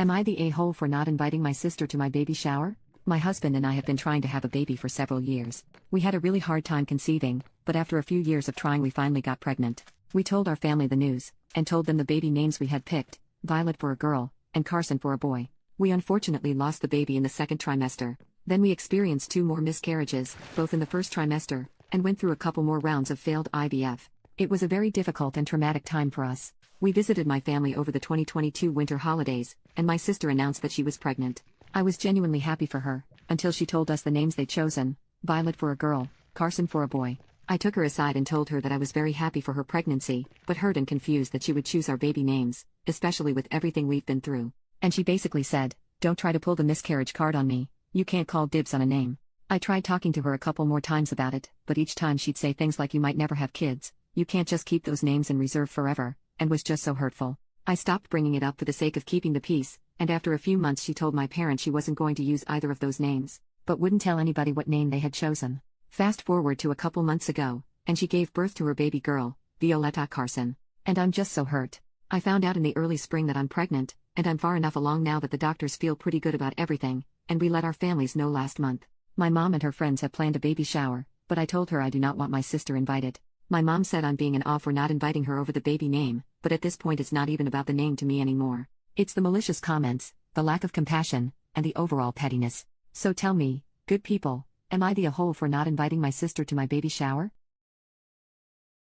Am I the a-hole for not inviting my sister to my baby shower? My husband and I have been trying to have a baby for several years. We had a really hard time conceiving, but after a few years of trying we finally got pregnant. We told our family the news, and told them the baby names we had picked, Violet for a girl, and Carson for a boy. We unfortunately lost the baby in the second trimester. Then we experienced 2 more miscarriages, both in the first trimester, and went through a couple more rounds of failed IVF. It was a very difficult and traumatic time for us. We visited my family over the 2022 winter holidays, and my sister announced that she was pregnant. I was genuinely happy for her, until she told us the names they'd chosen, Violet for a girl, Carson for a boy. I took her aside and told her that I was very happy for her pregnancy, but hurt and confused that she would choose our baby names, especially with everything we've been through. And she basically said, "Don't try to pull the miscarriage card on me, you can't call dibs on a name." I tried talking to her a couple more times about it, but each time she'd say things like "you might never have kids, you can't just keep those names in reserve forever," and was just so hurtful. I stopped bringing it up for the sake of keeping the peace, and after a few months she told my parents she wasn't going to use either of those names, but wouldn't tell anybody what name they had chosen. Fast forward to a couple months ago, and she gave birth to her baby girl, Violetta Carson. And I'm just so hurt. I found out in the early spring that I'm pregnant, and I'm far enough along now that the doctors feel pretty good about everything, and we let our families know last month. My mom and her friends have planned a baby shower, but I told her I do not want my sister invited. My mom said I'm being an off for not inviting her over the baby name, but at this point it's not even about the name to me anymore. It's the malicious comments, the lack of compassion, and the overall pettiness. So tell me, good people, am I the a-hole for not inviting my sister to my baby shower?